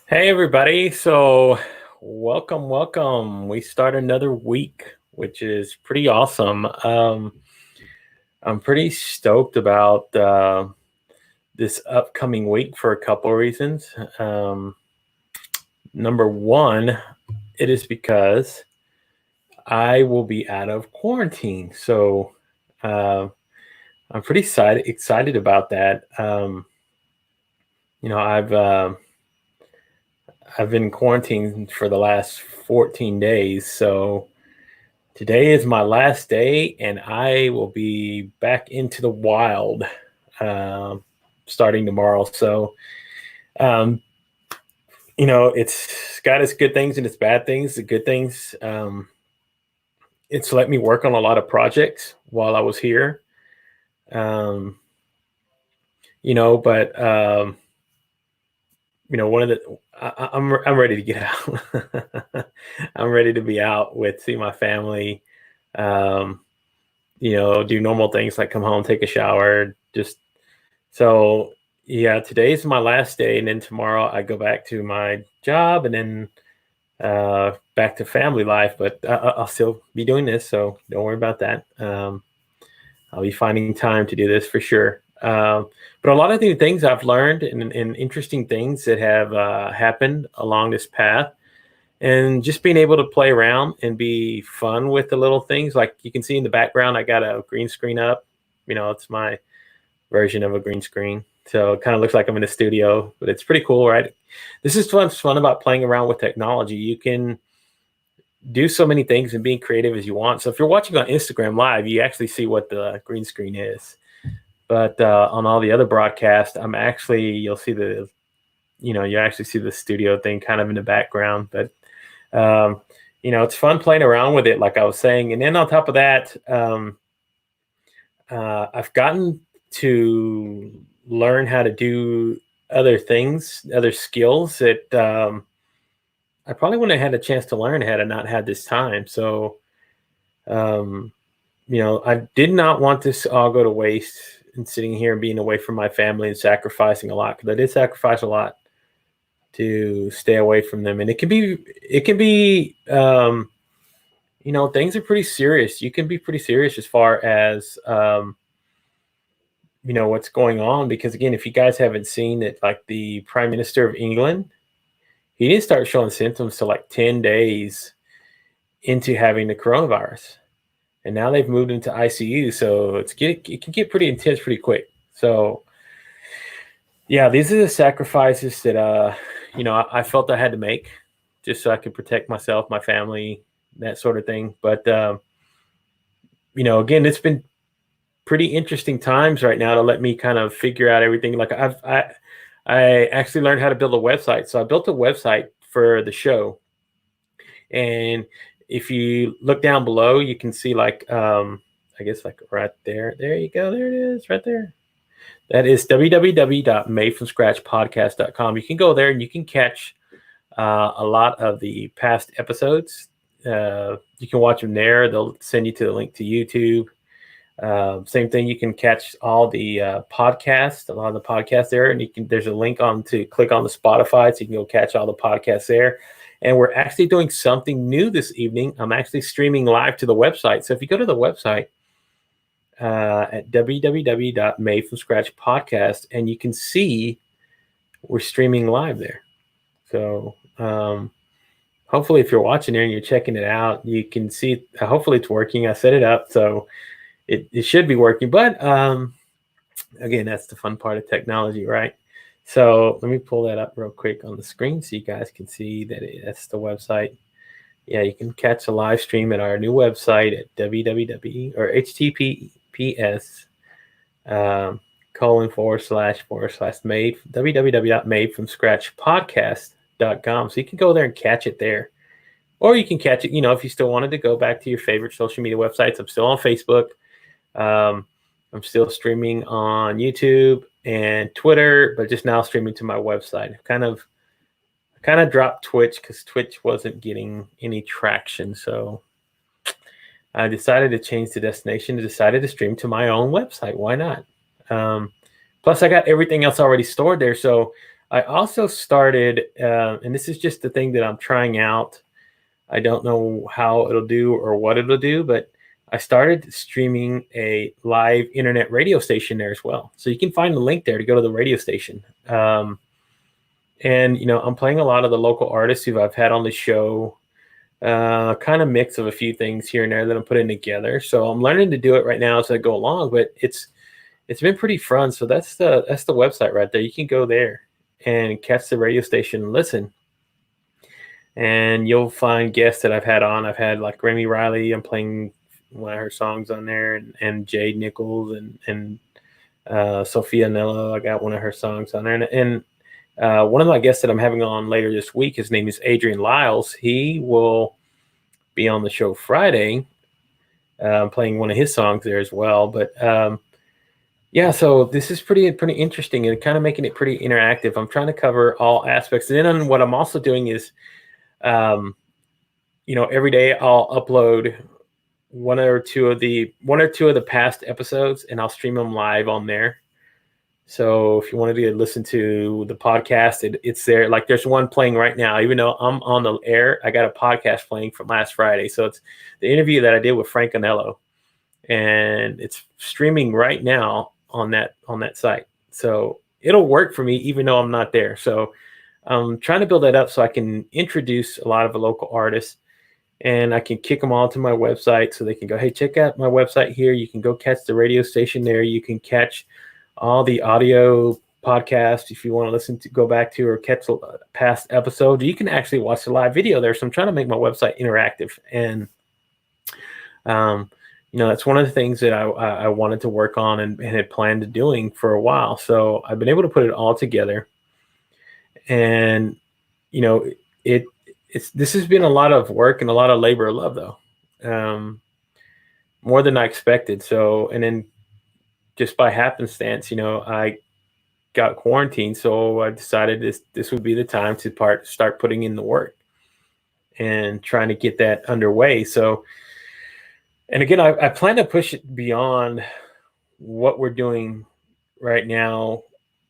Hey everybody. So welcome. We start another week, which is pretty awesome. I'm pretty stoked about this upcoming week for a couple of reasons. Number one, it is because I will be out of quarantine. So uh, I'm pretty excited about that. You know, I've been quarantined for the last 14 days. So today is my last day, and I will be back into the wild um, starting tomorrow. So, um, it's got its good things and its bad things. The good things, it's let me work on a lot of projects while I was here. Um, but one of the I'm ready to get out. I'm ready to be out with see my family. Um, do normal things like come home, take a shower, just so yeah, today's my last day, and then tomorrow I go back to my job and then back to family life, but I'll still be doing this, so don't worry about that. I'll be finding time to do this for sure. But a lot of the things I've learned and interesting things that have happened along this path and just being able to play around and be fun with the little things. Like you can see in the background, I got a green screen up. It's my version of a green screen, so it kind of looks like I'm in a studio, but it's pretty cool, right? This is what's fun about playing around with technology. You can do so many things and being creative as you want. So if you're watching on Instagram live, you actually see what the green screen is, but on all the other broadcasts, you actually see the studio thing kind of in the background. But um, it's fun playing around with it, like I was saying. And then on top of that, I've gotten to learn how to do other things, other skills that I probably wouldn't have had a chance to learn had I not had this time. So, um, I did not want this all go to waste and sitting here and being away from my family and sacrificing a lot, because I did sacrifice a lot to stay away from them. And things are pretty serious. You can be pretty serious as far as, what's going on, because again, if you guys haven't seen it, like the Prime Minister of England, he didn't start showing symptoms till like 10 days into having the coronavirus, and now they've moved into ICU, so it can get pretty intense pretty quick. So yeah, these are the sacrifices that I felt I had to make just so I could protect myself, my family, that sort of thing. But again, it's been pretty interesting times right now to let me kind of figure out everything. Like I actually learned how to build a website. So I built a website for the show. And if you look down below, you can see I guess like right there. There you go. There it is right there. That is www.madefromscratchpodcast.com. You can go there and you can catch a lot of the past episodes. You can watch them there. They'll send you to the link to YouTube. Same thing. You can catch all the podcasts, a lot of the podcasts there, and there's a link on to click on the Spotify, so you can go catch all the podcasts there. And we're actually doing something new this evening. I'm actually streaming live to the website. So if you go to the website at www.madefromscratchpodcast, and you can see we're streaming live there. So hopefully, if you're watching there and you're checking it out, you can see. Hopefully, it's working. I set it up, so it should be working. But again, that's the fun part of technology, right? So let me pull that up real quick on the screen so you guys can see that that's the website. Yeah, you can catch a live stream at our new website at www or https :// www.madefromscratchpodcast.com. So you can go there and catch it there. Or you can catch it, if you still wanted to go back to your favorite social media websites. I'm still on Facebook. I'm still streaming on YouTube and Twitter, but just now streaming to my website. I kind of dropped Twitch because Twitch wasn't getting any traction. So I decided to change the destination, decided to stream to my own website. Why not? Plus, I got everything else already stored there. So I also started, and this is just the thing that I'm trying out. I don't know how it'll do or what it'll do, but I started streaming a live internet radio station there as well. So you can find the link there to go to the radio station. And I'm playing a lot of the local artists who I've had on the show. Kind of mix of a few things here and there that I'm putting together. So I'm learning to do it right now as I go along, but it's been pretty fun. So that's the website right there. You can go there and catch the radio station and listen. And you'll find guests that I've had on. I've had like Remy Riley. I'm playing one of her songs on there, and Jade Nichols and Sophia Nello. I got one of her songs on there, and one of my guests that I'm having on later this week, his name is Adrian Lyles. He will be on the show Friday, playing one of his songs there as well. But yeah, so this is pretty interesting and kind of making it pretty interactive. I'm trying to cover all aspects. And then what I'm also doing is, every day I'll upload one or two of the past episodes, and I'll stream them live on there. So if you wanted to listen to the podcast, it's there. Like there's one playing right now. Even though I'm on the air, I got a podcast playing from last Friday. So it's the interview that I did with Frank Anello, and it's streaming right now on that site. So it'll work for me even though I'm not there. So I'm trying to build that up so I can introduce a lot of the local artists, and I can kick them all to my website so they can go, hey, check out my website here. You can go catch the radio station there. You can catch all the audio podcasts if you want to listen to, go back to, or catch past episodes. You can actually watch the live video there. So I'm trying to make my website interactive. And, that's one of the things that I wanted to work on and had planned to doing for a while. So I've been able to put it all together. And, this has been a lot of work and a lot of labor of love, though, more than I expected. So, and then just by happenstance, I got quarantined. So I decided this would be the time to start putting in the work and trying to get that underway. So, and again, I plan to push it beyond what we're doing right now,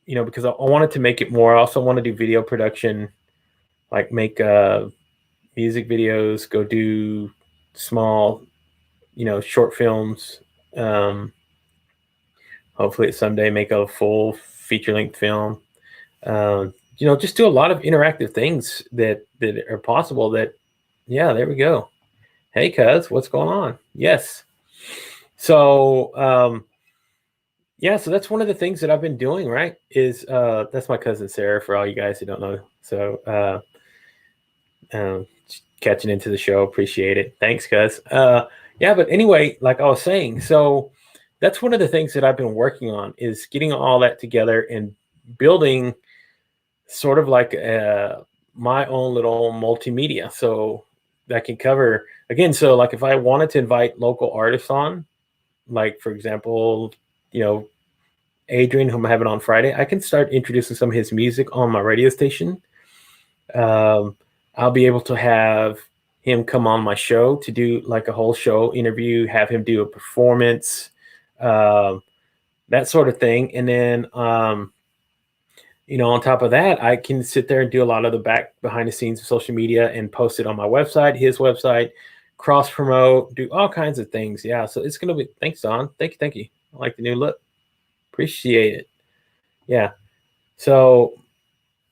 because I wanted to make it more. I also want to do video production, like make music videos, go do small, short films. Hopefully someday make a full feature-length film. Just do a lot of interactive things that are possible. Yeah, there we go. Hey, cuz, what's going on? Yes. So, so that's one of the things that I've been doing, right? Is that's my cousin Sarah, for all you guys who don't know. So, catching into the show, appreciate it. Thanks, cuz. But anyway, like I was saying, so that's one of the things that I've been working on, is getting all that together and building sort of like my own little multimedia. So that can cover, again, so like if I wanted to invite local artists on, like for example, Adrian, whom I'm having on Friday, I can start introducing some of his music on my radio station. I'll be able to have him come on my show to do like a whole show interview, have him do a performance, that sort of thing. And then, on top of that, I can sit there and do a lot of the behind the scenes of social media and post it on my website, his website, cross promote, do all kinds of things. Yeah. So it's going to be, thanks, Don. Thank you. I like the new look. Appreciate it. Yeah. So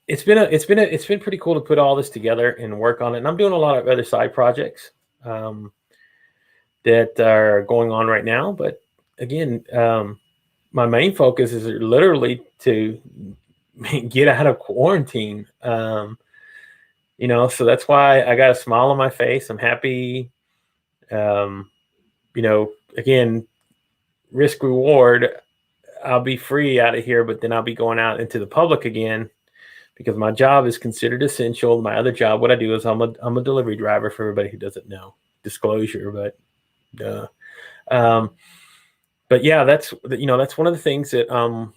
it's been pretty cool to put all this together and work on it. And I'm doing a lot of other side projects that are going on right now. But again, my main focus is literally to get out of quarantine. So that's why I got a smile on my face. I'm happy. Again, risk reward. I'll be free out of here, but then I'll be going out into the public again, because my job is considered essential. My other job, what I do is I'm a delivery driver, for everybody who doesn't know. Disclosure, but but yeah, that's one of the things that I'm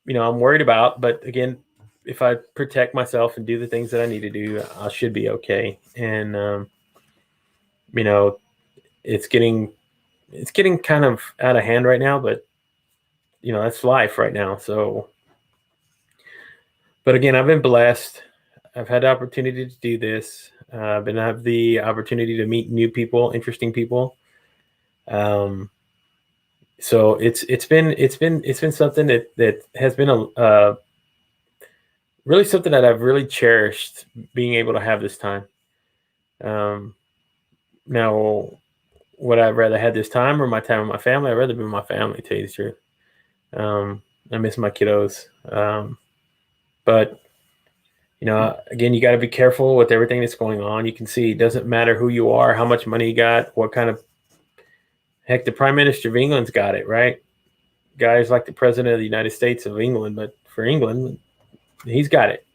worried about. But again, if I protect myself and do the things that I need to do, I should be okay. And it's getting kind of out of hand right now, but that's life right now. So But again, I've been blessed. I've had the opportunity to do this. I've been have the opportunity to meet new people, interesting people. So it's been something that has been a really something that I've really cherished, being able to have this time. Um, Now, would I rather have this time or my time with my family? I'd rather be with my family, to tell you the truth. I miss my kiddos. But, again, you got to be careful with everything that's going on. You can see it doesn't matter who you are, how much money you got, what kind of, heck, the Prime Minister of England's got it, right? Guys like the President of the United States of England, but for England, he's got it,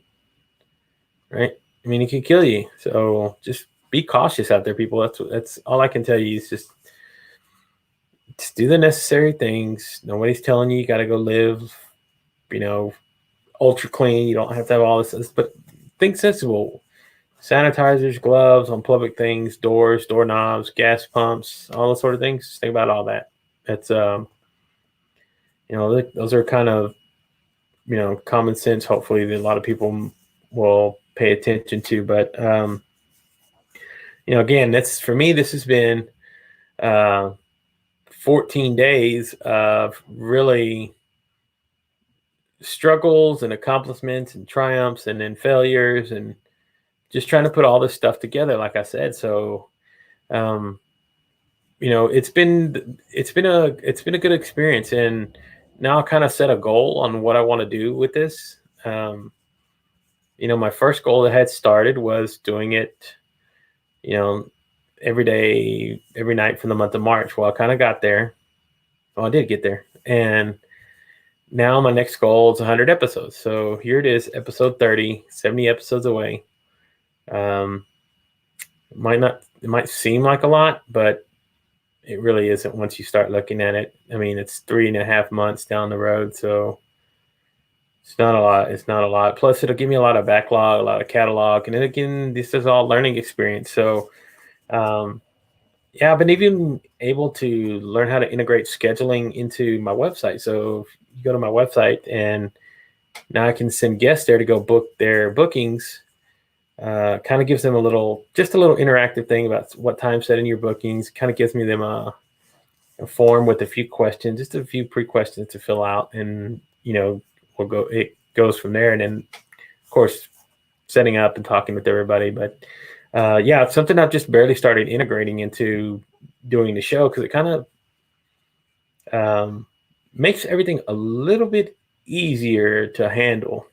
right? I mean, he can kill you. So just be cautious out there, people. That's all I can tell you is just do the necessary things. Nobody's telling you got to go live, ultra clean. You don't have to have all this, but think sensible. Sanitizers, gloves on public things, doors, doorknobs, gas pumps, all those sort of things. Think about all that. That's those are kind of common sense. Hopefully, that a lot of people will pay attention to. But again, that's for me. This has been 14 days of really struggles and accomplishments and triumphs and then failures and just trying to put all this stuff together, like I said. So, it's been a good experience, and now I kind of set a goal on what I want to do with this. My first goal that had started was doing it, every day, every night for the month of March. Well, I kind of got there. Well, I did get there. And now my next goal is 100 episodes. So here it is, episode 30, 70 episodes away. It might seem like a lot, but it really isn't once you start looking at it. I mean, it's 3.5 months down the road. So it's not a lot. It's not a lot. Plus, it'll give me a lot of backlog, a lot of catalog. And then again, this is all learning experience. So, I've been even able to learn how to integrate scheduling into my website. So if you go to my website, and now I can send guests there to go book their bookings. Kind of gives them a little interactive thing about what time set in your bookings. Kind of gives me them a form with a few questions, just a few pre-questions to fill out. And, it goes from there. And then, of course, setting up and talking with everybody. But it's something I've just barely started integrating into doing the show, because it kind of makes everything a little bit easier to handle.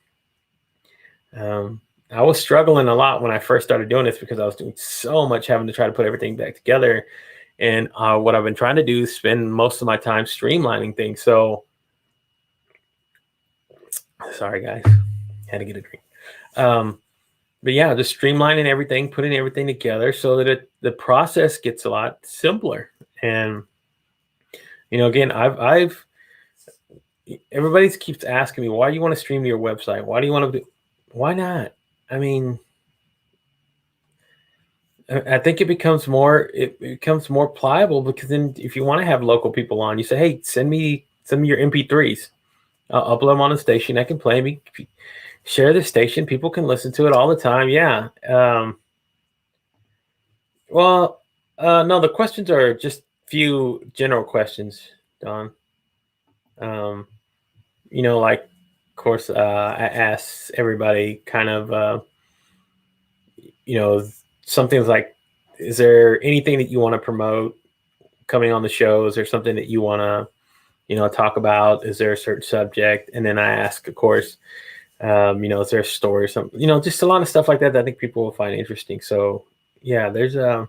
I was struggling a lot when I first started doing this, because I was doing so much, having to try to put everything back together. And what I've been trying to do is spend most of my time streamlining things. So, sorry guys, had to get a drink. But just streamlining everything, putting everything together so that the process gets a lot simpler. And, again, everybody keeps asking me, why do you want to stream to your website? Why not? I mean, I think it becomes more pliable, because then if you want to have local people on, you say, hey, send me your MP3s. I'll upload them on the station. I can play me. Share the station. People can listen to it all the time. Yeah. No, the questions are just few general questions, Don. Like, of course, I ask everybody kind of, something like, is there anything that you want to promote coming on the show? Is there something that you want to, talk about? Is there a certain subject? And then I ask, of course, is there a story or something, just a lot of stuff like that I think people will find interesting. So there's again,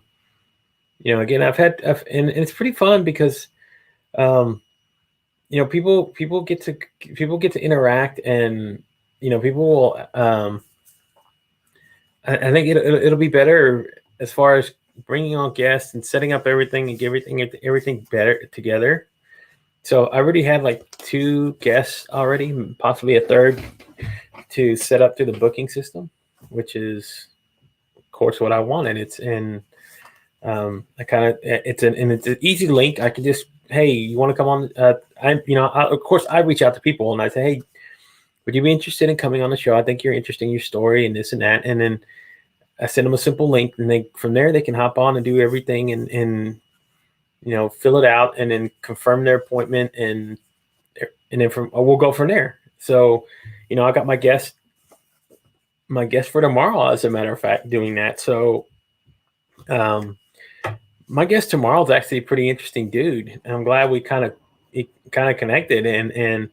and it's pretty fun, because, people get to interact, and, people will, I think it'll be better as far as bringing on guests and setting up everything and everything better together. So I already have like 2 guests already, possibly a third, to set up through the booking system, which is, of course, what I wanted. It's it's an easy link. I can just, hey, you want to come on? Of course, I reach out to people and I say, hey, would you be interested in coming on the show? I think you're interested in your story and this and that. And then I send them a simple link, and from there they can hop on and do everything and fill it out and then confirm their appointment, and then we'll go from there. So, I got my guest for tomorrow, as a matter of fact, doing that. So, my guest tomorrow is actually a pretty interesting dude. I'm glad we kind of connected, and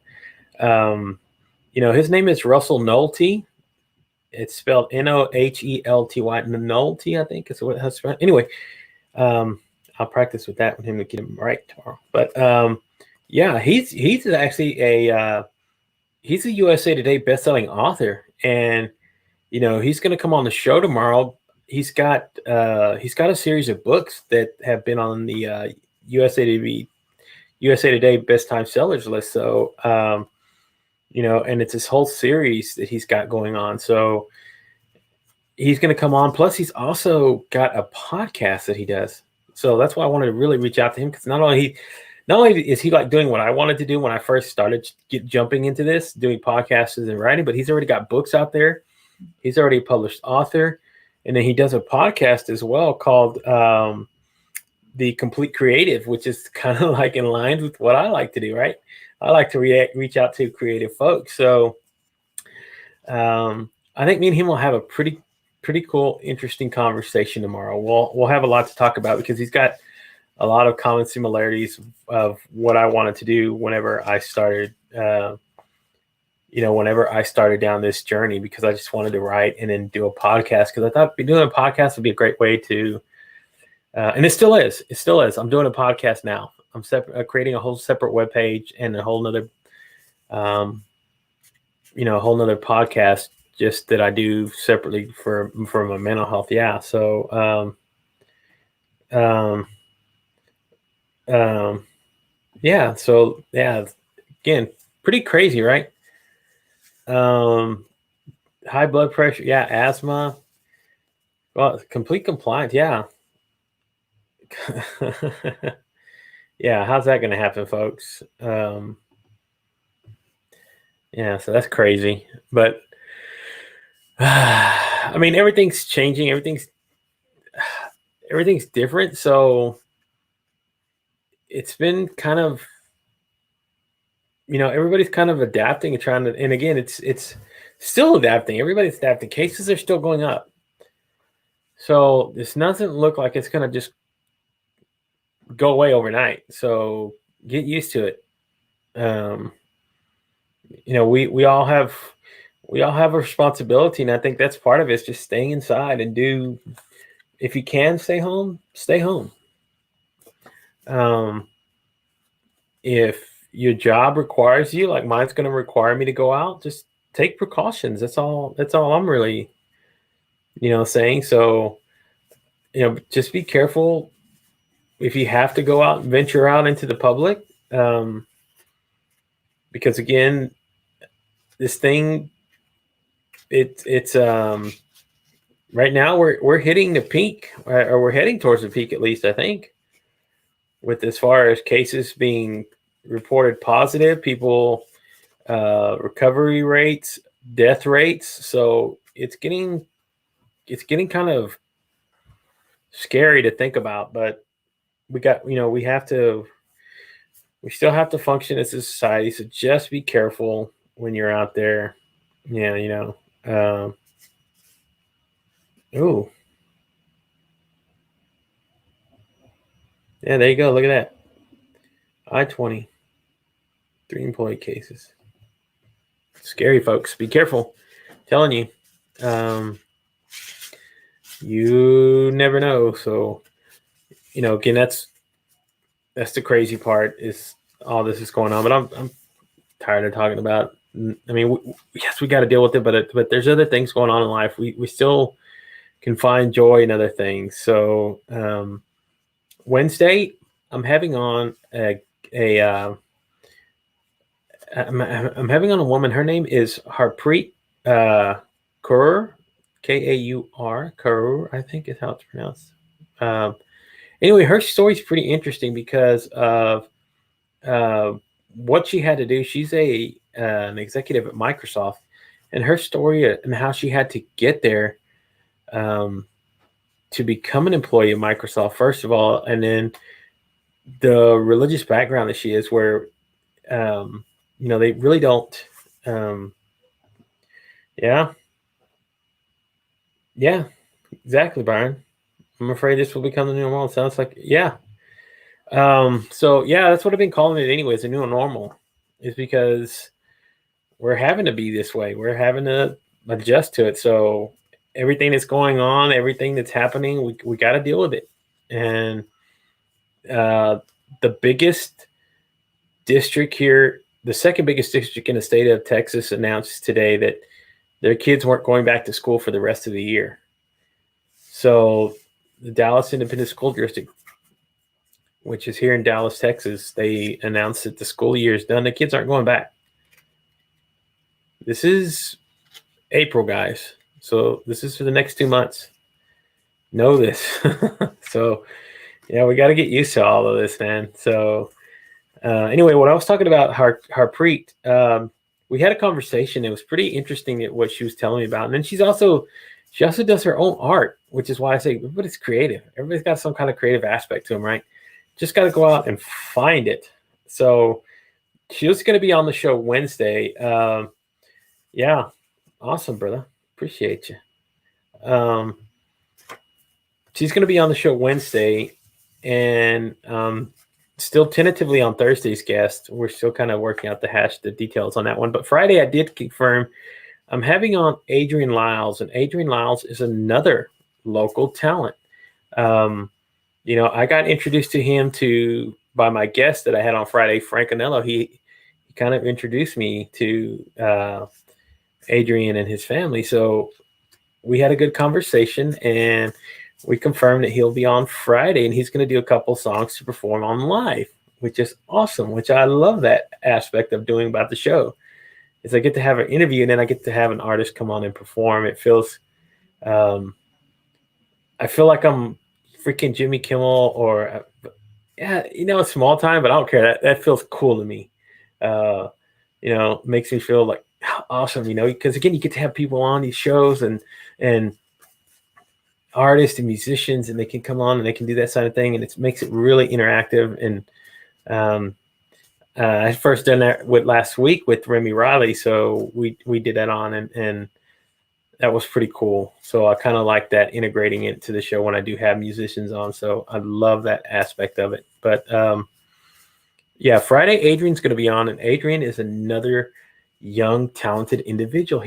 his name is Russell Nohelty. It's spelled Nohelty, Nohelty, I think is what it's spelled. Anyway, I'll practice with that with him to get him right tomorrow. But yeah, he's actually he's a USA Today bestselling author, and he's going to come on the show tomorrow. He's got a series of books that have been on the USA Today best time sellers list. So and it's this whole series that he's got going on. So he's going to come on. Plus, he's also got a podcast that he does. So that's why I wanted to really reach out to him, because not only is he like doing what I wanted to do when I first started jumping into this, doing podcasts and writing, but he's already got books out there. He's already a published author. And then he does a podcast as well called The Complete Creative, which is kind of like in line with what I like to do, right? I like to reach out to creative folks. So I think me and him will have a pretty cool, interesting conversation tomorrow. We'll have a lot to talk about, because he's got a lot of common similarities of what I wanted to do whenever I started down this journey, because I just wanted to write and then do a podcast, because I thought doing a podcast would be a great way to, and it still is. I'm doing a podcast now. I'm creating a whole separate webpage and a whole nother, whole nother podcast just that I do separately for my mental health. Yeah. So, yeah. So yeah, again, pretty crazy, right? High blood pressure, yeah, asthma, well, complete compliance, yeah. Yeah, how's that going to happen, folks? Yeah, so that's crazy. But I mean, everything's changing, everything's different. So it's been kind of, everybody's kind of adapting and trying to, and again, it's still adapting. Everybody's adapting. Cases are still going up. So this doesn't look like it's going to just go away overnight. So get used to it. We all have a responsibility, and I think that's part of it, is just staying inside and if you can stay home, stay home. If your job requires you, like mine's going to require me to go out, just take precautions. That's all I'm really, saying. So, just be careful if you have to go out and venture out into the public. Because again, this thing, it's right now we're hitting the peak, or we're heading towards the peak, at least I think, with as far as cases being reported positive, people, recovery rates, death rates. So it's getting kind of scary to think about, but we still have to function as a society. So just be careful when you're out there. Yeah, ooh. Yeah, there you go. Look at that. I-20. 3 employee cases. Scary, folks. Be careful. I'm telling you. You never know. So, again, that's the crazy part, is all this is going on. But I'm tired of talking about. I mean, yes, we got to deal with it, but there's other things going on in life. We still can find joy in other things. So Wednesday, I'm having on I'm having on a woman. Her name is Harpreet Kaur, Kaur, Kaur, I think is how it's pronounced. Anyway, her story is pretty interesting because of what she had to do. She's an executive at Microsoft, and her story and how she had to get there um, to become an employee of Microsoft, first of all, and then the religious background that she is, where they really don't. Um, yeah, yeah, exactly, Byron. I'm afraid this will become the new normal. It sounds like, yeah. So yeah, that's what I've been calling it anyways, the new normal, is because we're having to be this way. We're having to adjust to it. So everything that's going on, everything that's happening, we got to deal with it. And uh, the biggest district here, the second biggest district in the state of Texas, announced today that their kids weren't going back to school for the rest of the year. So the Dallas Independent School District, which is here in Dallas, Texas, they announced that the school year is done. The kids aren't going back. This is April, guys. So this is for the next 2 months. Know this. So yeah, we got to get used to all of this, man. So anyway, what I was talking about, Harpreet, we had a conversation. It was pretty interesting what she was telling me about. And then she also does her own art, which is why I say everybody's creative. Everybody's got some kind of creative aspect to them, right? Just got to go out and find it. So she was going to be on the show Wednesday. Yeah, awesome, brother. Appreciate you. She's going to be on the show Wednesday, and still tentatively on Thursday's guest. We're still kind of working out the details on that one. But Friday, I did confirm I'm having on Adrian Lyles, and Adrian Lyles is another local talent. I got introduced to him by my guest that I had on Friday, Frank Anello. He kind of introduced me to Adrian and his family. So we had a good conversation, and we confirmed that he'll be on Friday, and he's going to do a couple songs to perform on live, which is awesome, which I love that aspect of doing about the show. Is I get to have an interview, and then I get to have an artist come on and perform. It feels, I feel like I'm freaking Jimmy Kimmel or, small time, but I don't care. That feels cool to me. Makes me feel like awesome, because again, you get to have people on these shows and artists and musicians, and they can come on and they can do that side of thing, and it makes it really interactive. And I first done that last week with Remy Riley, so we did that on, and that was pretty cool. So I kind of like that, integrating it to the show when I do have musicians on. So I love that aspect of it. But yeah, Friday Adrian's going to be on, and Adrian is another young, talented individual.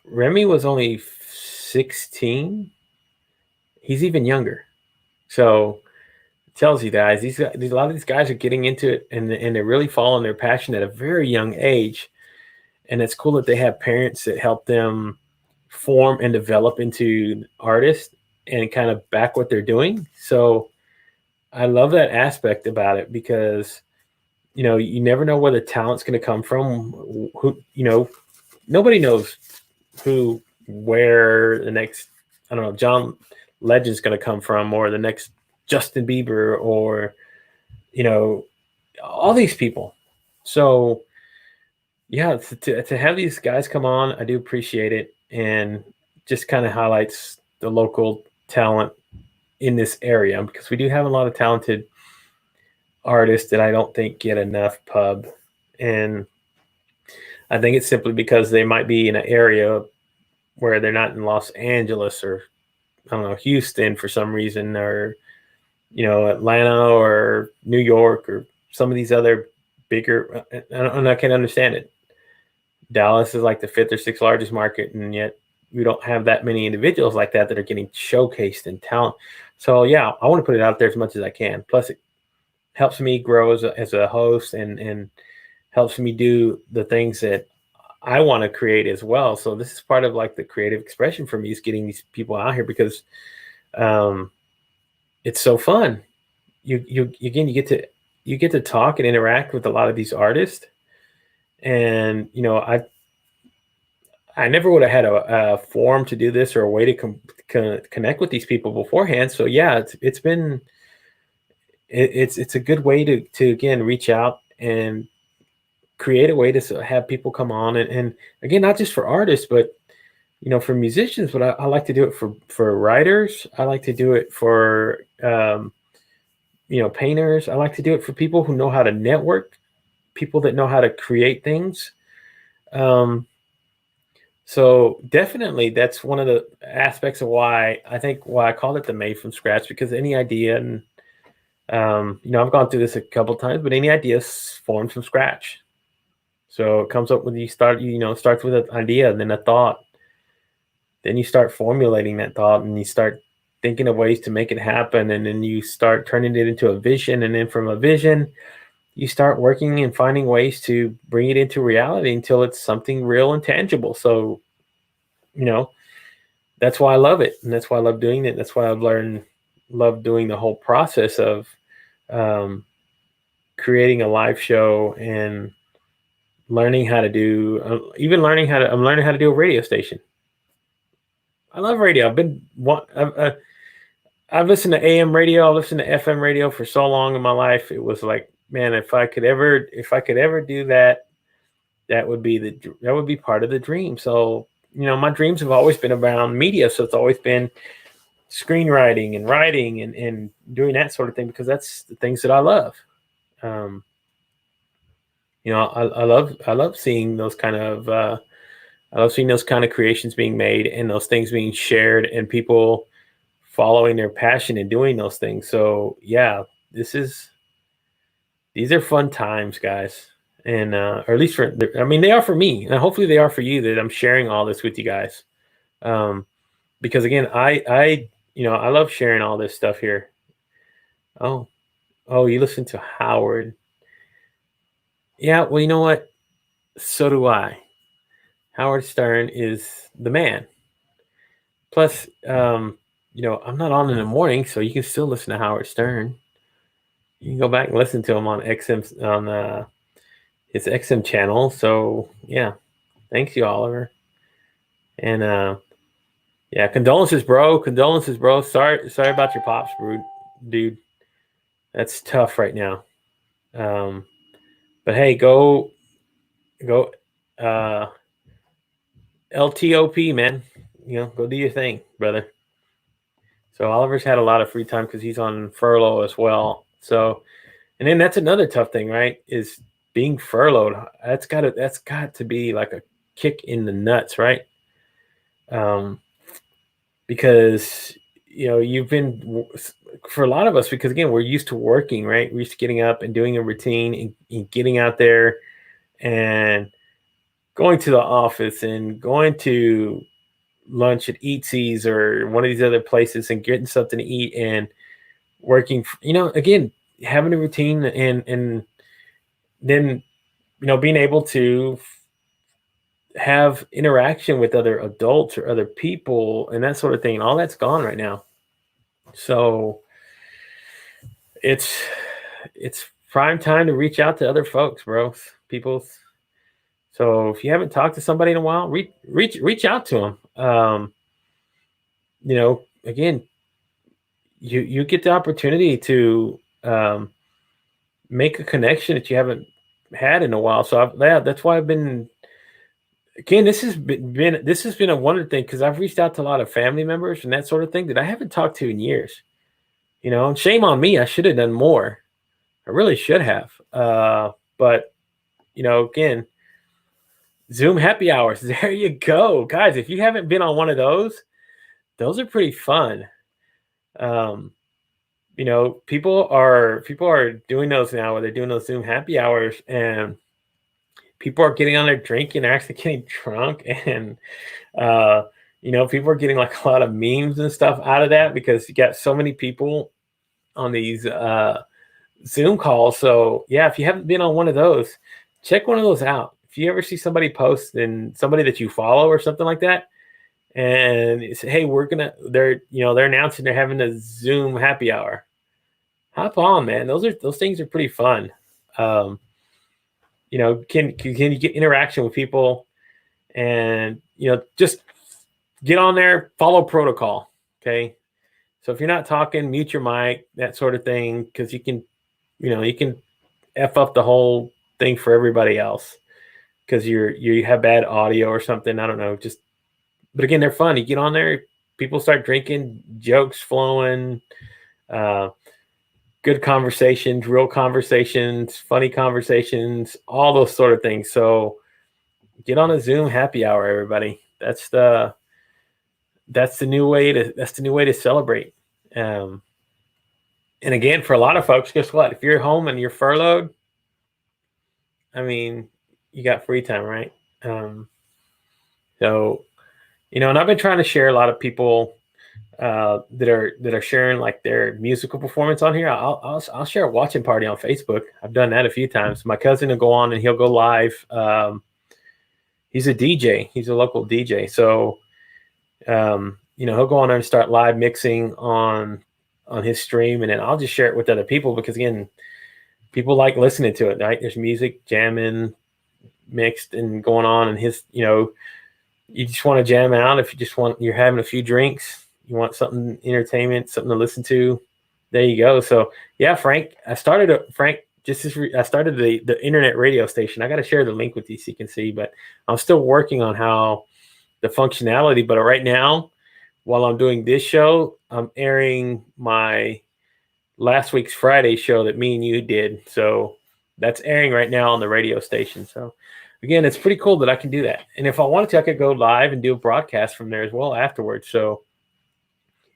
Remy was only 16. He's even younger. So it tells you guys, a lot of these guys are getting into it, and they're really following their passion at a very young age. And it's cool that they have parents that help them form and develop into artists and kind of back what they're doing. So I love that aspect about it, because you never know where the talent's going to come from. Nobody knows where the next, I don't know, John Legend's going to come from, or the next Justin Bieber, or all these people. So yeah, to have these guys come on, I do appreciate it, and just kind of highlights the local talent in this area, because we do have a lot of talented artists that I don't think get enough pub. And I think it's simply because they might be in an area where they're not in Los Angeles, or I don't know, Houston for some reason, or Atlanta or New York, or some of these other bigger, and I can understand it. Dallas is like the 5th or 6th largest market, and yet we don't have that many individuals like that are getting showcased in talent. So yeah, I want to put it out there as much as I can. Plus, it helps me grow as a host, and helps me do the things that I want to create as well. So this is part of like the creative expression for me, is getting these people out here, because it's so fun. You get to talk and interact with a lot of these artists, and I never would have had a forum to do this, or a way to connect with these people beforehand. So yeah, it's been it's a good way to again reach out and create a way to have people come on, and again, not just for artists, but for musicians. But I like to do it for writers. I like to do it for painters. I like to do it for people who know how to network, people that know how to create things. So definitely that's one of the aspects of why I called it the made from scratch, because any idea, and I've gone through this a couple times, but any idea forms from scratch. So it comes up when you start, starts with an idea, and then a thought. Then you start formulating that thought, and you start thinking of ways to make it happen. And then you start turning it into a vision. And then from a vision, you start working and finding ways to bring it into reality until it's something real and tangible. So, that's why I love it. And that's why I love doing it. That's why love doing the whole process of creating a live show and learning how to do, I'm learning how to do a radio station. I love radio. I've listened to AM radio. I've listened to FM radio for so long in my life. It was like, man, if I could ever do that, that would be part of the dream. So, my dreams have always been around media. So it's always been screenwriting and writing and doing that sort of thing, because that's the things that I love. I love seeing those kind of, creations being made and those things being shared and people following their passion and doing those things. So yeah, these are fun times, guys. And, or at least they are for me, and hopefully they are for you, that I'm sharing all this with you guys. Because again, I love sharing all this stuff here. Oh, you listen to Howard. Yeah. Well, you know what? So do I. Howard Stern is the man. Plus, I'm not on in the morning, so you can still listen to Howard Stern. You can go back and listen to him on XM, on his XM channel. So yeah, thanks you, Oliver. And yeah, condolences, bro. Sorry about your pops, dude. That's tough right now. But hey, go LTOP, man. Go do your thing, brother. So Oliver's had a lot of free time because he's on furlough as well. So, and then that's another tough thing, right? Is being furloughed. That's got to be like a kick in the nuts, right? Because you've been, for a lot of us, because again, we're used to working, right? We're used to getting up and doing a routine and getting out there and going to the office and going to lunch at Eatsies or one of these other places and getting something to eat and working, again, having a routine and then, being able to have interaction with other adults or other people and that sort of thing. All that's gone right now. So it's prime time to reach out to other folks, bro. People. So if you haven't talked to somebody in a while, reach out to them. Again, you get the opportunity to make a connection that you haven't had in a while. So that's why I've been. Again, this has been a wonder thing, because I've reached out to a lot of family members and that sort of thing that I haven't talked to in years. And shame on me. I should have done more. I really should have. But again, Zoom happy hours. There you go, guys. If you haven't been on one of those are pretty fun. People are doing those now, where they're doing those Zoom happy hours, and people are getting on their drink and actually getting drunk, and people are getting like a lot of memes and stuff out of that, because you got so many people on these Zoom calls. So yeah, if you haven't been on one of those, check one of those out. If you ever see somebody post, and somebody that you follow or something like that, and it's, hey, they're announcing they're having a Zoom happy hour, hop on, man. Those things are pretty fun. Can you get interaction with people, and just get on there, follow protocol. Okay. So if you're not talking, mute your mic, that sort of thing, because you can F up the whole thing for everybody else because you have bad audio or something. I don't know. But again, they're fun. You get on there, people start drinking, jokes flowing, good conversations, real conversations, funny conversations, all those sort of things. So get on a Zoom happy hour, everybody. That's the new way to celebrate. And again, for a lot of folks, guess what? If you're home and you're furloughed, I mean, you got free time, right? So, and I've been trying to share a lot of people that are sharing like their musical performance on here. I'll share a watching party on Facebook. I've done that a few times. My cousin will go on and he'll go live. He's a DJ. He's a local DJ. So, he'll go on there and start live mixing on his stream, and then I'll just share it with other people because again, people like listening to it, right? There's music jamming, mixed and going on, and you just want to jam out. If you're having a few drinks, you want something entertainment, something to listen to. There you go. So yeah, Frank, I started the internet radio station. I got to share the link with you so you can see, but I'm still working on how the functionality. But right now, while I'm doing this show, I'm airing my last week's Friday show that me and you did. So that's airing right now on the radio station. So again, it's pretty cool that I can do that. And if I wanted to, I could go live and do a broadcast from there as well afterwards. So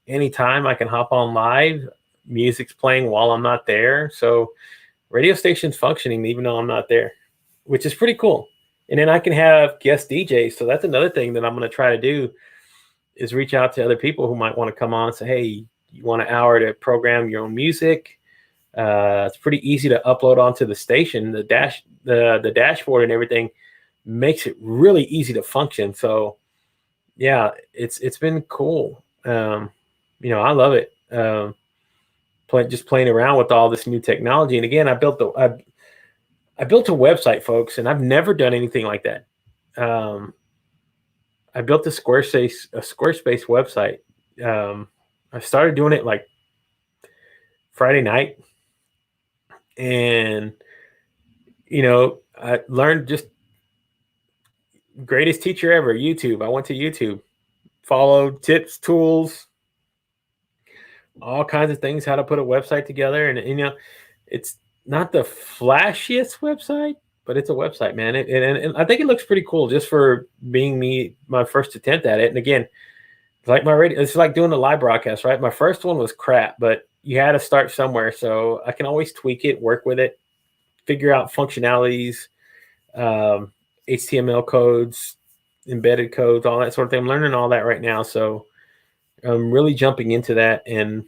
anytime I can hop on live, music's playing while I'm not there. So radio station's functioning even though I'm not there, which is pretty cool. And then I can have guest DJs. So that's another thing that I'm going to try to do is reach out to other people who might want to come on and say, hey, you want an hour to program your own music? It's pretty easy to upload onto the station. The dashboard and everything makes it really easy to function. So yeah, it's been cool. I love it. Just playing around with all this new technology. And again, I built a website, folks, and I've never done anything like that. I built a Squarespace website. I started doing it like Friday night, and I learned just greatest teacher ever, YouTube. I went to YouTube, followed tips, tools, all kinds of things, how to put a website together. And it's not the flashiest website, but it's a website, man. And I think it looks pretty cool just for being my first attempt at it. And again, like my radio, it's like doing a live broadcast, right? My first one was crap, but you had to start somewhere. So I can always tweak it, work with it, figure out functionalities, HTML codes, embedded codes, all that sort of thing. I'm learning all that right now. So I'm really jumping into that, and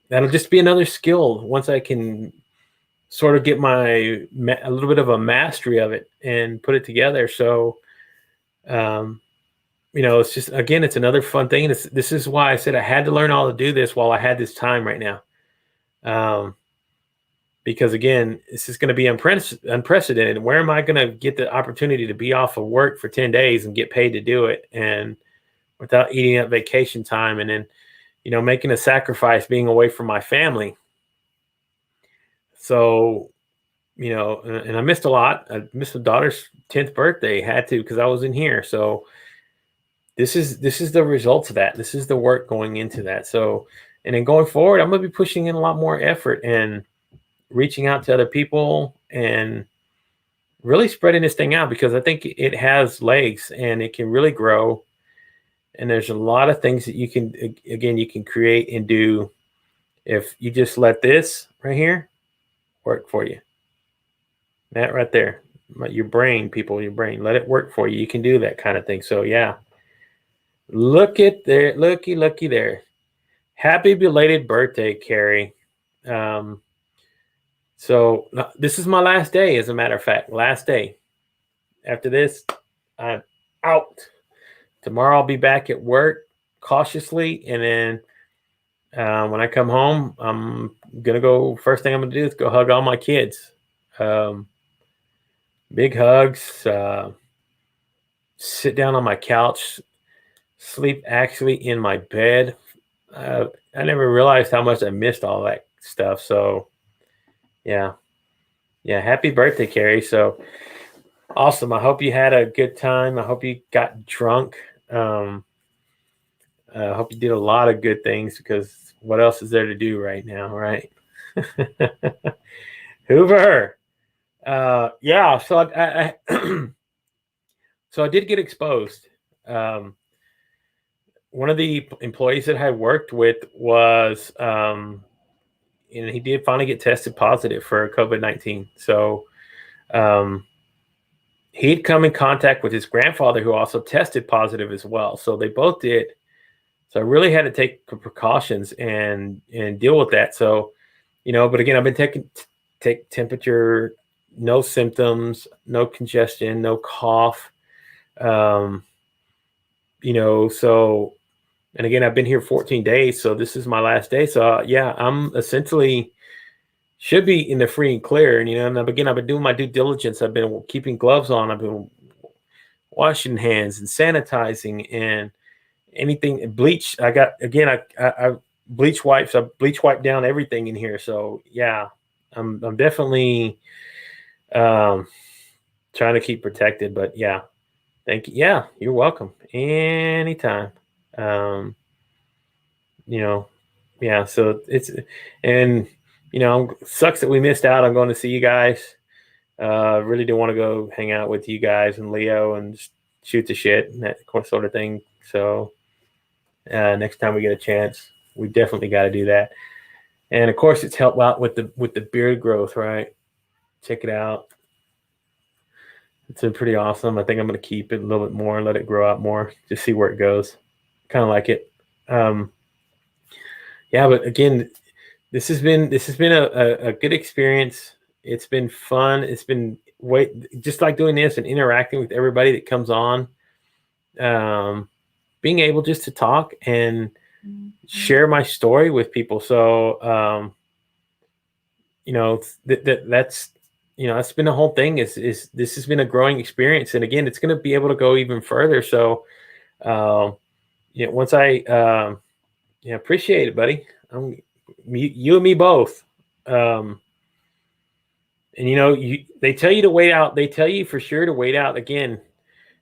that'll just be another skill once I can sort of get a little bit of a mastery of it and put it together. So, it's just, again, it's another fun thing. This is why I said I had to learn how to do this while I had this time right now. Because again, this is going to be unprecedented. Where am I going to get the opportunity to be off of work for 10 days and get paid to do it, and without eating up vacation time, and then, making a sacrifice being away from my family. So, and I missed a lot. I missed the daughter's 10th birthday. Had to, because I was in here. So this is the results of that. This is the work going into that. So, and then going forward, I'm going to be pushing in a lot more effort and reaching out to other people and really spreading this thing out, because I think it has legs and it can really grow. And there's a lot of things that you can create and do if you just let this right here work for you. That right there, your brain, let it work for you. You can do that kind of thing. So yeah, looky there. Happy belated birthday, Carrie. So this is my last day, as a matter of fact, last day. After this, I'm out. Tomorrow I'll be back at work cautiously, and then when I come home, I'm gonna go. First thing I'm gonna do is go hug all my kids. Big hugs. Sit down on my couch, sleep actually in my bed I never realized how much I missed all that stuff. So yeah, yeah. Happy birthday, Carrie. So awesome. I hope you had a good time. I hope you got drunk. Um, I hope you did a lot of good things because what else is there to do right now, right? Hoover. Yeah. So so I did get exposed. Um, one of the employees that I worked with was, and he did finally get tested positive for COVID-19. So um, he'd come in contact with his grandfather, who also tested positive as well. So they both did. So I really had to take precautions and deal with that. So, but again, I've been take temperature, no symptoms, no congestion, no cough. Um, so, and again, I've been here 14 days, so this is my last day. So yeah, I'm essentially should be in the free and clear. And again, I've been doing my due diligence. I've been keeping gloves on. I've been washing hands and sanitizing and anything bleach. I got again. I bleach wipes. I bleach wipe down everything in here. So yeah, I'm definitely trying to keep protected. But yeah, thank you. Yeah, you're welcome anytime. Um, yeah. So it's and sucks that we missed out on going to see you guys. Really do want to go hang out with you guys and Leo and just shoot the shit and that sort of thing. So next time we get a chance, we definitely got to do that. And of course, it's helped out with the beard growth, right? Check it out. It's been pretty awesome. I think I'm going to keep it a little bit more and let it grow out more, just see where it goes. Kind of like it. Yeah, but again, this has been a good experience. It's been fun. It's been just like doing this and interacting with everybody that comes on. Being able just to talk and share my story with people. So, that's that's been the whole thing. Is this has been a growing experience, and again, it's going to be able to go even further. So, once I appreciate it, buddy. You and me both. And they tell you to wait out. They tell you for sure to wait out. Again,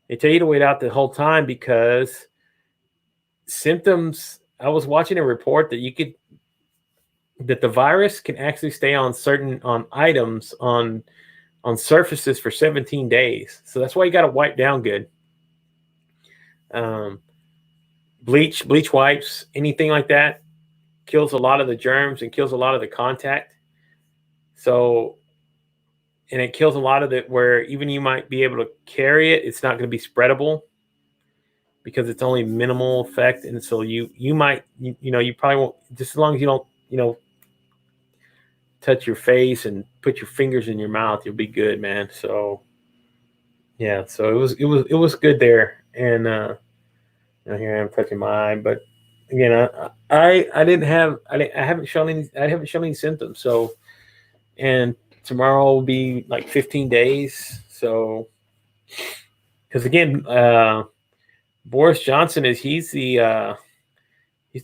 they tell you to wait out the whole time because symptoms. I was watching a report that the virus can actually stay on items on surfaces for 17 days. So that's why you got to wipe down good. Bleach wipes, anything like that kills a lot of the germs and kills a lot of the contact. So, and it kills a lot of it where even you might be able to carry it, it's not going to be spreadable because it's only minimal effect. And so you might, you probably won't, just as long as you don't, touch your face and put your fingers in your mouth, you'll be good, man. So yeah, so it was good there. And here I am touching my eye, but again, I haven't shown any symptoms. So, and tomorrow will be like 15 days. So, because again, Boris Johnson he's the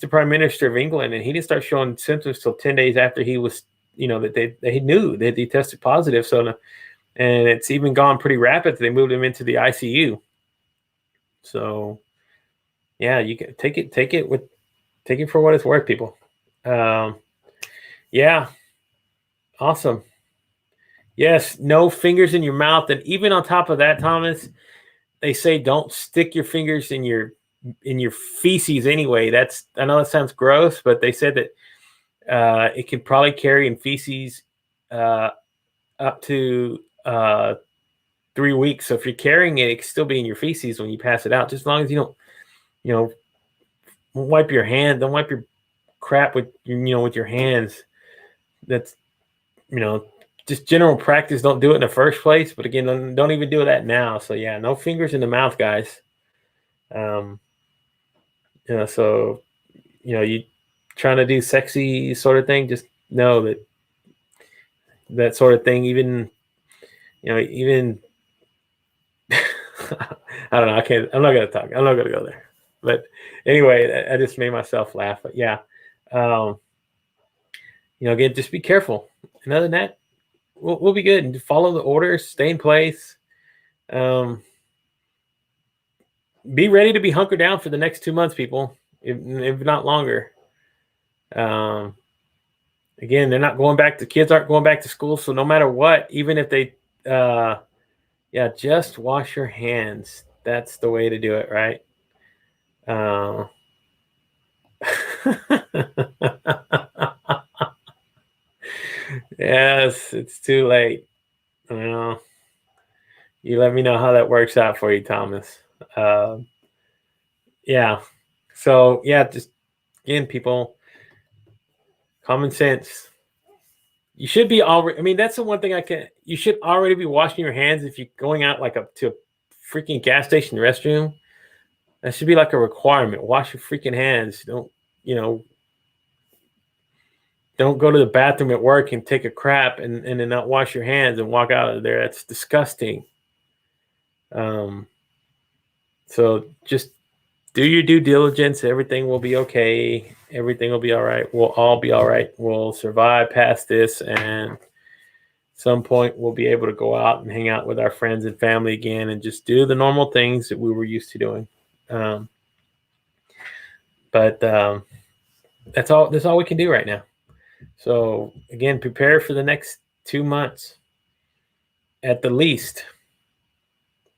Prime Minister of England, and he didn't start showing symptoms till 10 days after he was, that they knew that he tested positive. So, and it's even gone pretty rapid. They moved him into the ICU. So, yeah, you can take it for what it's worth, people. Yeah, awesome. Yes, no fingers in your mouth, and even on top of that, Thomas, they say don't stick your fingers in your feces anyway. I know that sounds gross, but they said that it can probably carry in feces up to 3 weeks. So if you're carrying it, it can still be in your feces when you pass it out. Just as long as you don't, wipe your hand. Don't wipe your crap with your hands. That's just general practice. Don't do it in the first place. But again, don't even do that now. So yeah, no fingers in the mouth, guys. So you trying to do sexy sort of thing, just know that sort of thing, even I don't know. I'm not gonna talk. I'm not gonna go there. But anyway, I just made myself laugh. But yeah, again, just be careful. And other than that, we'll be good. And follow the orders, stay in place. Be ready to be hunkered down for the next 2 months, people, if not longer. Again, they're not going back. The kids aren't going back to school. So no matter what, even if they, just wash your hands. That's the way to do it, right? Yes, it's too late. You let me know how that works out for you, Thomas. Yeah. So yeah, just again, people, common sense. You should be already. I mean, that's the one thing you should already be washing your hands if you're going out like to a freaking gas station restroom. That should be like a requirement. Wash your freaking hands. Don't go to the bathroom at work and take a crap and then not wash your hands and walk out of there. That's disgusting. So just do your due diligence. Everything will be okay. Everything will be all right. We'll all be all right. We'll survive past this, and some point we'll be able to go out and hang out with our friends and family again and just do the normal things that we were used to doing. But that's all we can do right now. So again, prepare for the next 2 months at the least.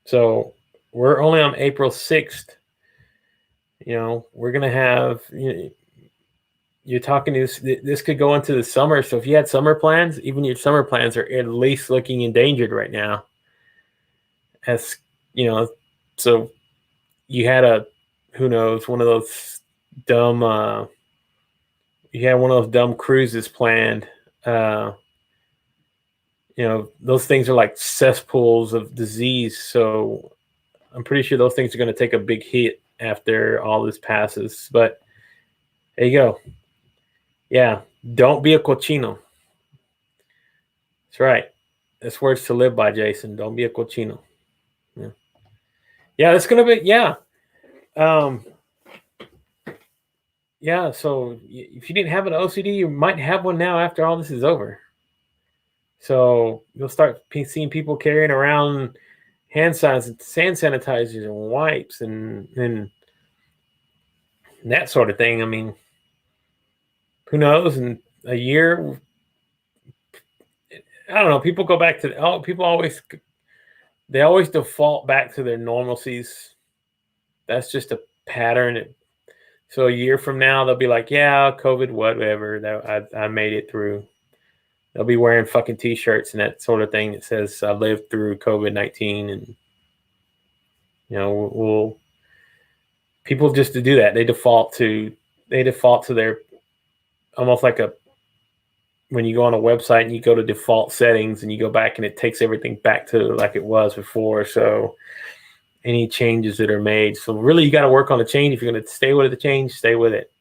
So we're only on April 6th. We're going to have, you're talking this could go into the summer. So if you had summer plans, even your summer plans are at least looking endangered right now. As so you had who knows, one of those dumb, you had one of those dumb cruises planned. Those things are like cesspools of disease. So I'm pretty sure those things are going to take a big hit after all this passes. But there you go. Yeah, don't be a cochino. That's right. That's words to live by, Jason. Don't be a cochino. Yeah, that's going to be, yeah. Yeah, so if you didn't have an OCD, you might have one now after all this is over. So you'll start seeing people carrying around hand sanitizers and wipes and that sort of thing. I mean, who knows? In a year, I don't know. People go back to they always default back to their normalcies. That's just a pattern. So a year from now, they'll be like, yeah, COVID, whatever. I made it through. They'll be wearing fucking T-shirts and that sort of thing that says I lived through COVID-19. And, people just to do that. They default to their, almost like when you go on a website and you go to default settings and you go back and it takes everything back to like it was before. So any changes that are made. So really you got to work on the change. If you're going to stay with the change, stay with it.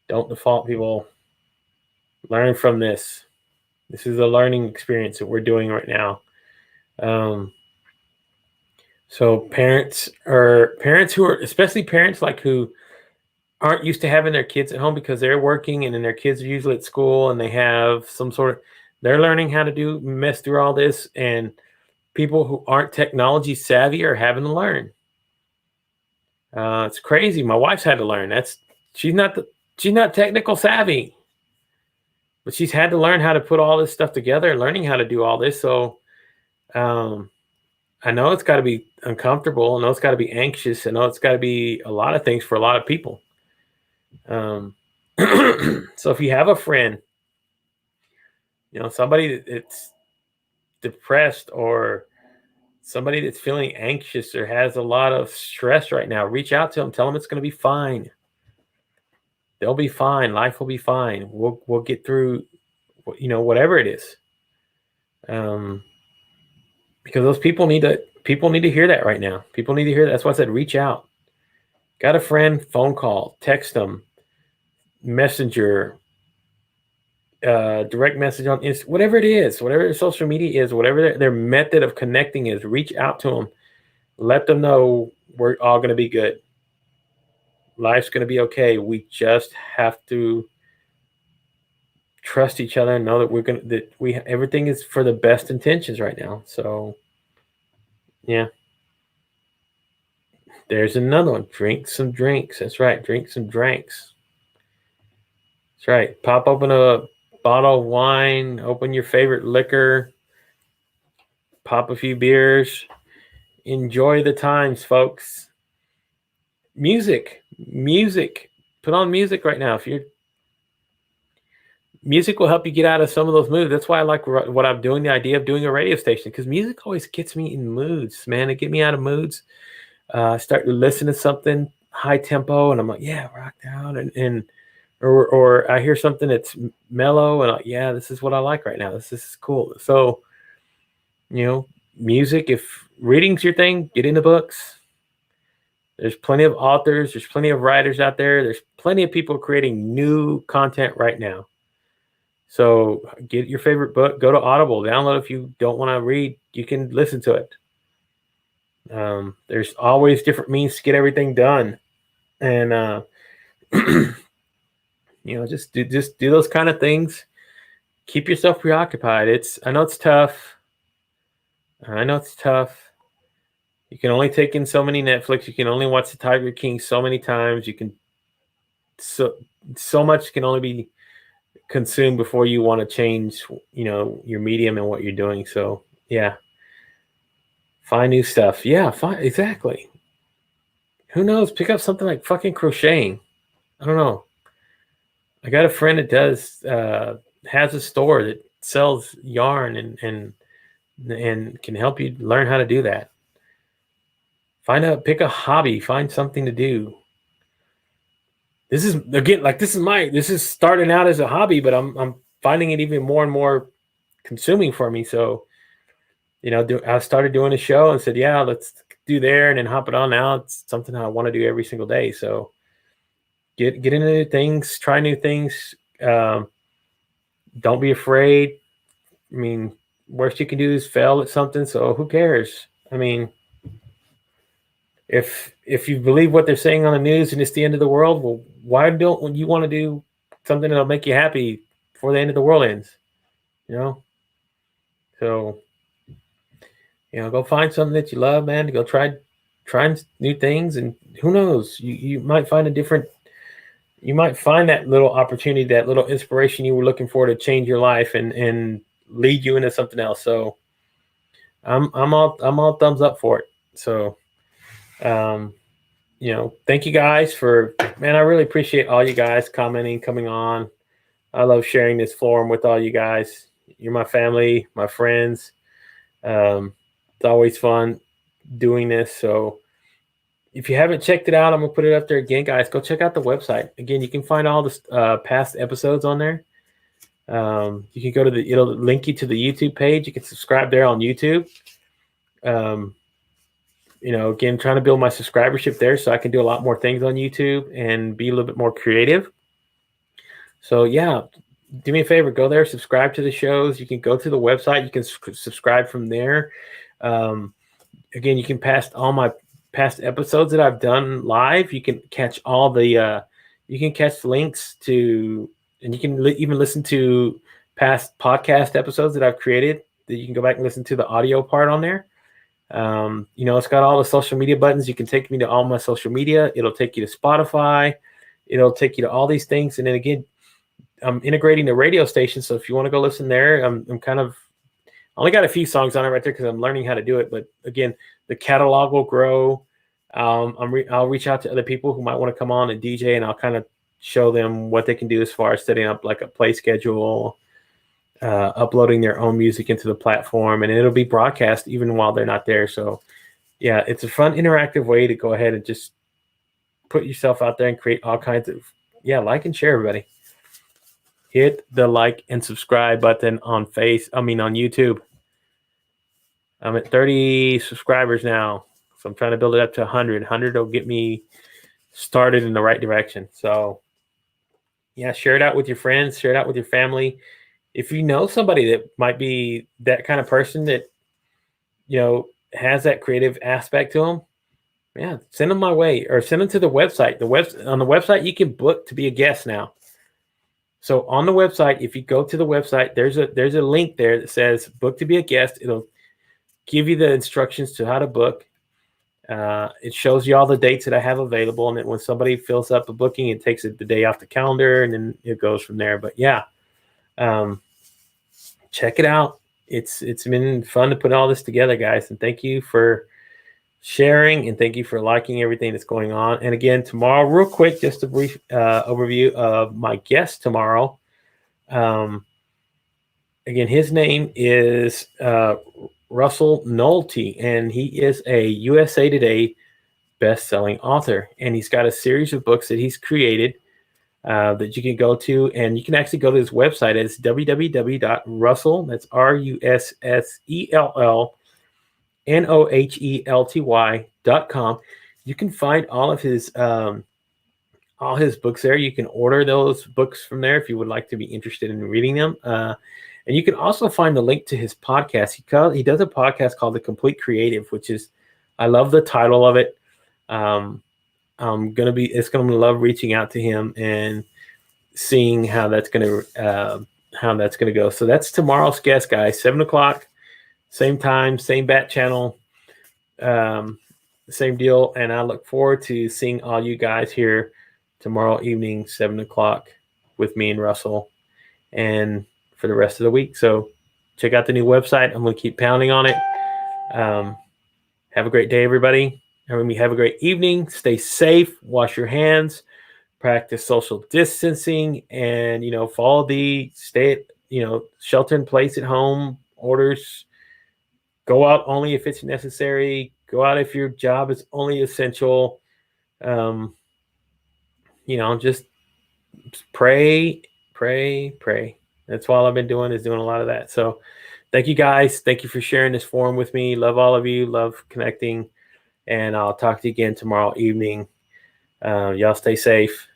Don't default, people. Learn from this. This is a learning experience that we're doing right now. So parents who are, especially parents who aren't used to having their kids at home because they're working and then their kids are usually at school and they have they're learning how to mess through all this, and people who aren't technology savvy are having to learn. It's crazy. My wife's had to learn. She's not technical savvy, but she's had to learn how to put all this stuff together and learning how to do all this. So, I know it's got to be uncomfortable. I know it's got to be anxious. I know it's got to be a lot of things for a lot of people. So if you have a friend, somebody that's depressed or somebody that's feeling anxious or has a lot of stress right now, reach out to them. Tell them it's going to be fine. They'll be fine. Life will be fine. We'll get through, whatever it is. Because those people need to hear that right now. People need to hear that. That's why I said reach out. Got a friend, phone call, text them, messenger, direct message on Instagram, whatever it is, whatever their social media is, whatever their method of connecting is, reach out to them. Let them know we're all going to be good. life's going to be okay. We just have to trust each other and know that everything is for the best intentions right now. So yeah, there's another one. Drink some drinks. That's right. Drink some drinks. That's right. Pop open a bottle of wine, open your favorite liquor, pop a few beers, enjoy the times, folks. Music. Put on music right now. Music will help you get out of some of those moods. That's why I like what I'm doing, the idea of doing a radio station, because music always gets me in moods, man. It get me out of moods. I start to listen to something high tempo, and I'm like, yeah, rocked out, or I hear something that's mellow, and like, yeah, this is what I like right now. This is cool. So, music. If reading's your thing, get into books. There's plenty of authors. There's plenty of writers out there. There's plenty of people creating new content right now. So get your favorite book, go to Audible, download. If you don't want to read, you can listen to it. There's always different means to get everything done. And, just do those kind of things. Keep yourself preoccupied. I know it's tough. You can only take in so many Netflix. You can only watch the Tiger King so many times. You can, so much can only be consumed before you want to change, your medium and what you're doing. So yeah, find new stuff. Yeah, exactly. Who knows? Pick up something like fucking crocheting. I don't know. I got a friend that has a store that sells yarn and can help you learn how to do that. Pick a hobby, find something to do. This is starting out as a hobby, but I'm finding it even more and more consuming for me. So, I started doing a show and said, yeah, let's do there, and then hop it on now. It's something I want to do every single day. So get into new things, try new things. Don't be afraid. I mean, worst you can do is fail at something. So who cares? I mean, if you believe what they're saying on the news and it's the end of the world, well, why don't you want to do something that'll make you happy before the end of the world ends? So, go find something that you love, man. Go try new things, and who knows, you might find you might find that little opportunity, that little inspiration you were looking for to change your life and lead you into something else. So I'm all thumbs up for it. So, thank you guys I really appreciate all you guys commenting, coming on. I love sharing this forum with all you guys. You're my family, my friends. It's always fun doing this. So if you haven't checked it out, I'm going to put it up there again, guys. Go check out the website. Again, you can find all the past episodes on there. You can go to it'll link you to the YouTube page. You can subscribe there on YouTube. Again, trying to build my subscribership there so I can do a lot more things on YouTube and be a little bit more creative. So yeah, do me a favor, go there, subscribe to the shows. You can go to the website. You can subscribe from there. Again, you can pass all my past episodes that I've done live. You can catch all the, you can catch links to, and you can even listen to past podcast episodes that I've created that you can go back and listen to the audio part on there. It's got all the social media buttons. You can take me to all my social media. It'll take you to Spotify. It'll take you to all these things. And then again, I'm integrating the radio station. So if you want to go listen there, I'm kind of, I only got a few songs on it right there because I'm learning how to do it. But again, the catalog will grow. I'll reach out to other people who might want to come on and DJ, and I'll kind of show them what they can do as far as setting up like a play schedule, uploading their own music into the platform, and it'll be broadcast even while they're not there. So yeah, it's a fun interactive way to go ahead and just put yourself out there and create all kinds of, like and share, everybody. Hit the like and subscribe button on YouTube. I'm at 30 subscribers now. So I'm trying to build it up to 100. 100 will get me started in the right direction. So yeah, share it out with your friends, share it out with your family. If you know somebody that might be that kind of person that, has that creative aspect to them, Yeah, send them my way or send them to the website. On the website, you can book to be a guest now. So on the website, if you go to the website, there's a link there that says book to be a guest. It'll give you the instructions to how to book. It shows you all the dates that I have available, and then when somebody fills up a booking, it takes it the day off the calendar, and then it goes from there. But yeah, check it out. It's been fun to put all this together, guys, and thank you for sharing, and thank you for liking everything that's going on. And again, tomorrow, real quick, just a brief overview of my guest tomorrow. Again, his name is Russell Nolte, and he is a USA Today best-selling author, and he's got a series of books that he's created that you can go to, and you can actually go to his website. It's www.russell, that's RussellNohelty.com. You can find all his books there. You can order those books from there if you would like to be interested in reading them. And you can also find the link to his podcast. He does a podcast called The Complete Creative, which is, I love the title of it. It's gonna love reaching out to him and seeing how that's gonna go. So that's tomorrow's guest, guys. 7:00, same time, same bat channel, same deal. And I look forward to seeing all you guys here tomorrow evening, 7:00, with me and Russell, and for the rest of the week. So check out the new website. I'm going to keep pounding on it. Have a great day, everybody. Have a great evening. Stay safe. Wash your hands. Practice social distancing, and follow the shelter in place at home orders. Go out only if it's necessary. Go out if your job is only essential. Just pray. That's all I've been doing, is doing a lot of that. So thank you, guys. Thank you for sharing this forum with me. Love all of you. Love connecting. And I'll talk to you again tomorrow evening. Y'all stay safe.